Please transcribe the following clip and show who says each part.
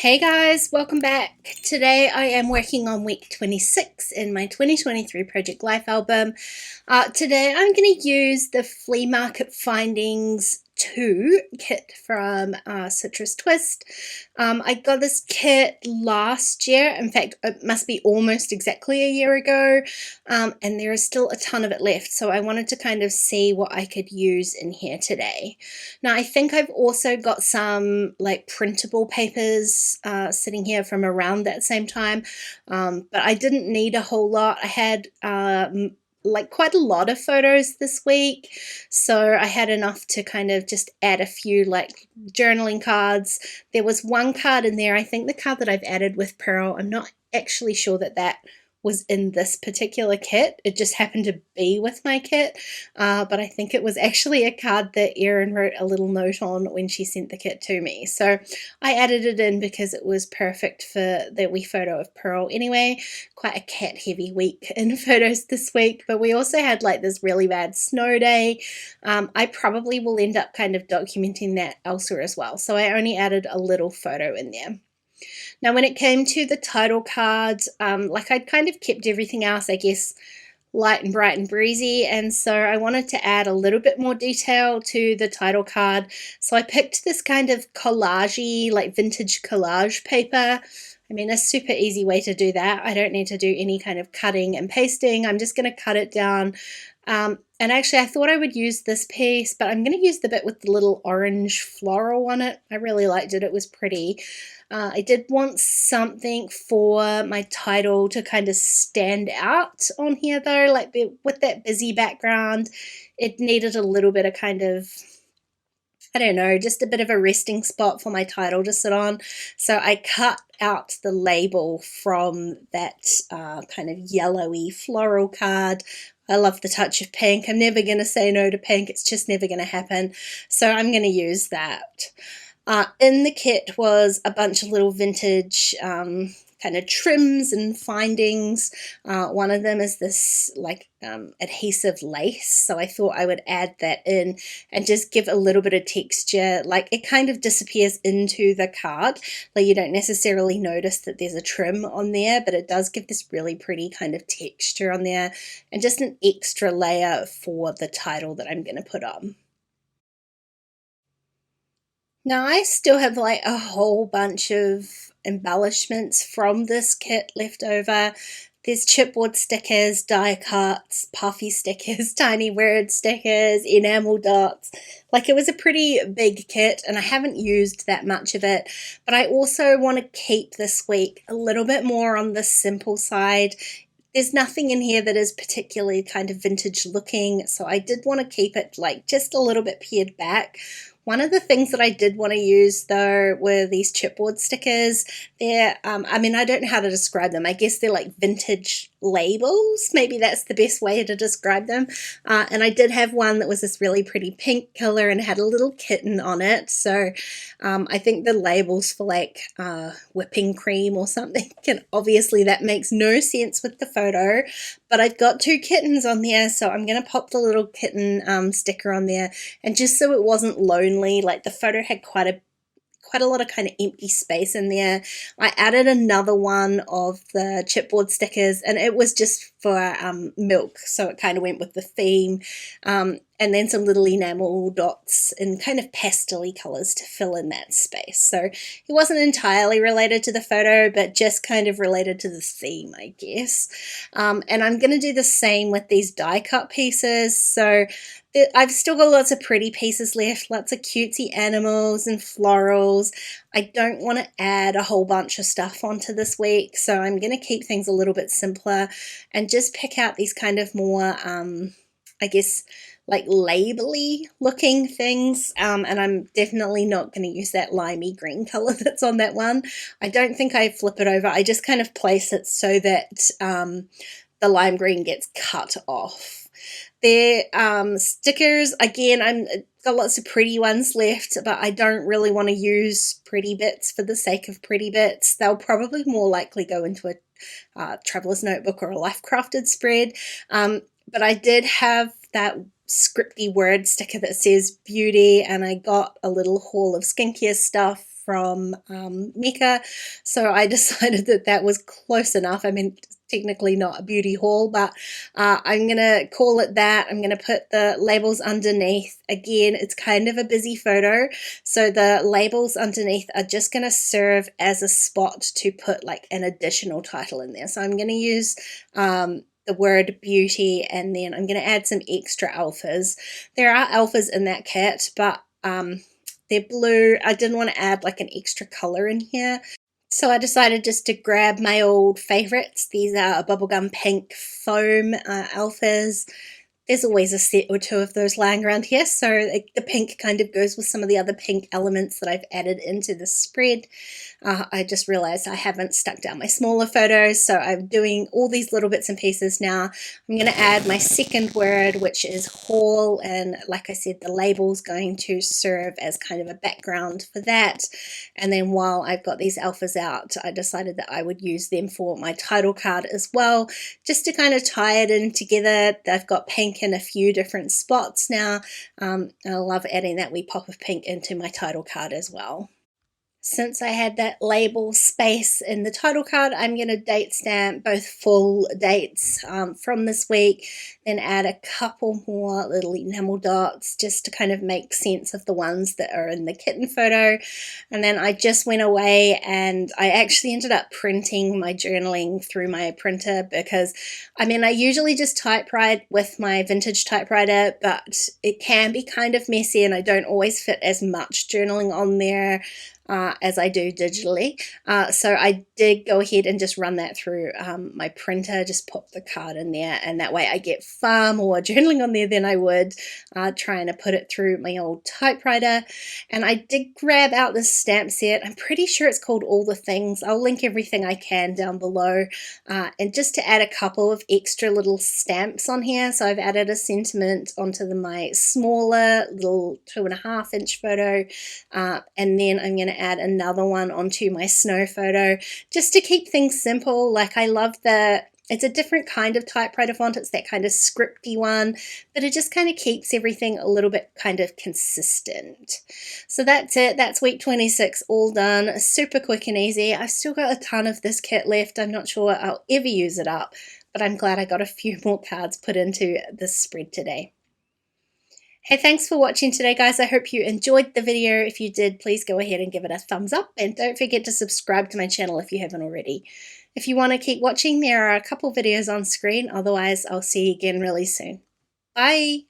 Speaker 1: Hey guys, welcome back. Today I am working on week 26 in my 2023 Project Life album. Today I'm going to use the Flea Market Findings 2 kit from Citrus Twist. I got this kit last year. In fact, it must be almost exactly a year ago, and there is still a ton of it left, so I wanted to kind of see what I could use in here today. Now I think I've also got some like printable papers sitting here from around that same time, but I didn't need a whole lot. I had like quite a lot of photos this week, so I had enough to kind of just add a few like journaling cards. There was one card in there, I think the card that I've added with Pearl, I'm not actually sure that was in this particular kit. It just happened to be with my kit, but I think it was actually a card that Erin wrote a little note on when she sent the kit to me. So I added it in because it was perfect for the wee photo of Pearl anyway. Quite a cat heavy week in photos this week, but we also had like this really bad snow day. I probably will end up kind of documenting that elsewhere as well, so I only added a little photo in there. Now, when it came to the title cards, like I'd kind of kept everything else, I guess, light and bright and breezy, and so I wanted to add a little bit more detail to the title card. So I picked this kind of collage-y, like vintage collage paper. I mean, a super easy way to do that. I don't need to do any kind of cutting and pasting. I'm just going to cut it down. And actually, I thought I would use this piece, but I'm going to use the bit with the little orange floral on it. I really liked it. It was pretty. I did want something for my title to kind of stand out on here, though. Like with that busy background, it needed a little bit of kind of, I don't know, just a bit of a resting spot for my title to sit on. So I cut out the label from that kind of yellowy floral card. I love the touch of pink. I'm never going to say no to pink. It's just never going to happen. So I'm going to use that. In the kit was a bunch of little vintage kind of trims and findings. One of them is this like adhesive lace, so I thought I would add that in and just give a little bit of texture. Like it kind of disappears into the card, like you don't necessarily notice that there's a trim on there, but it does give this really pretty kind of texture on there and just an extra layer for the title that I'm going to put on. Now I still have like a whole bunch of embellishments from this kit left over. There's chipboard stickers, die cuts, puffy stickers, tiny word stickers, enamel dots. Like it was a pretty big kit and I haven't used that much of it, but I also want to keep this week a little bit more on the simple side. There's nothing in here that is particularly kind of vintage looking, so I did want to keep it like just a little bit pared back. One of the things that I did want to use though were these chipboard stickers. They're, I mean, I don't know how to describe them. I guess they're like vintage labels. Maybe that's the best way to describe them. And I did have one that was this really pretty pink color and had a little kitten on it. So I think the labels for like whipping cream or something, and obviously that makes no sense with the photo, but I've got two kittens on there, so I'm going to pop the little kitten sticker on there. And just so it wasn't lonely, like the photo had quite a lot of kind of empty space in there, I added another one of the chipboard stickers, and it was just for milk, so it kind of went with the theme, and then some little enamel dots in kind of pastel-y colors to fill in that space. So it wasn't entirely related to the photo, but just kind of related to the theme, I guess. And I'm going to do the same with these die cut pieces. So I've still got lots of pretty pieces left, lots of cutesy animals and florals. I don't want to add a whole bunch of stuff onto this week, so I'm going to keep things a little bit simpler and just pick out these kind of more, I guess, like label-y looking things, and I'm definitely not going to use that limey green color that's on that one. I don't think I flip it over. I just kind of place it so that the lime green gets cut off. They're stickers, again, I've got lots of pretty ones left, but I don't really want to use pretty bits for the sake of pretty bits. They'll probably more likely go into a traveler's notebook or a life crafted spread, but I did have that scripty word sticker that says beauty, and I got a little haul of skincare stuff from Mecca, so I decided that that was close enough. I mean, technically not a beauty haul, but I'm gonna call it that. I'm gonna put the labels underneath. Again, it's kind of a busy photo, so the labels underneath are just gonna serve as a spot to put like an additional title in there. So I'm gonna use the word beauty, and then I'm gonna add some extra alphas. There are alphas in that kit, but they're blue. I didn't want to add like an extra color in here, so I decided just to grab my old favorites. These are bubblegum pink foam alphas. There's always a set or two of those lying around here, so the pink kind of goes with some of the other pink elements that I've added into the spread. I just realized I haven't stuck down my smaller photos, so I'm doing all these little bits and pieces now. I'm going to add my second word, which is haul, and like I said, the label's going to serve as kind of a background for that. And then while I've got these alphas out, I decided that I would use them for my title card as well, just to kind of tie it in together. I've got pink in a few different spots now. I love adding that wee pop of pink into my title card as well. Since I had that label space in the title card, I'm going to date stamp both full dates from this week, then add a couple more little enamel dots just to kind of make sense of the ones that are in the kitten photo. And then I just went away and I actually ended up printing my journaling through my printer, because I mean, I usually just typewrite with my vintage typewriter, but it can be kind of messy and I don't always fit as much journaling on there as I do digitally. So I did go ahead and just run that through my printer, just pop the card in there, and that way I get far more journaling on there than I would trying to put it through my old typewriter. And I did grab out this stamp set. I'm pretty sure it's called All the Things. I'll link everything I can down below. And just to add a couple of extra little stamps on here. So I've added a sentiment onto my smaller little 2.5 inch photo, and then I'm going to add another one onto my snow photo just to keep things simple. Like, I love it's a different kind of typewriter font. It's that kind of scripty one, but it just kind of keeps everything a little bit kind of consistent. So that's it. That's week 26 all done. Super quick and easy. I've still got a ton of this kit left. I'm not sure I'll ever use it up, but I'm glad I got a few more cards put into this spread today. Hey, thanks for watching today, guys. I hope you enjoyed the video. If you did, please go ahead and give it a thumbs up, and don't forget to subscribe to my channel if you haven't already. If you want to keep watching, there are a couple videos on screen. Otherwise, I'll see you again really soon. Bye.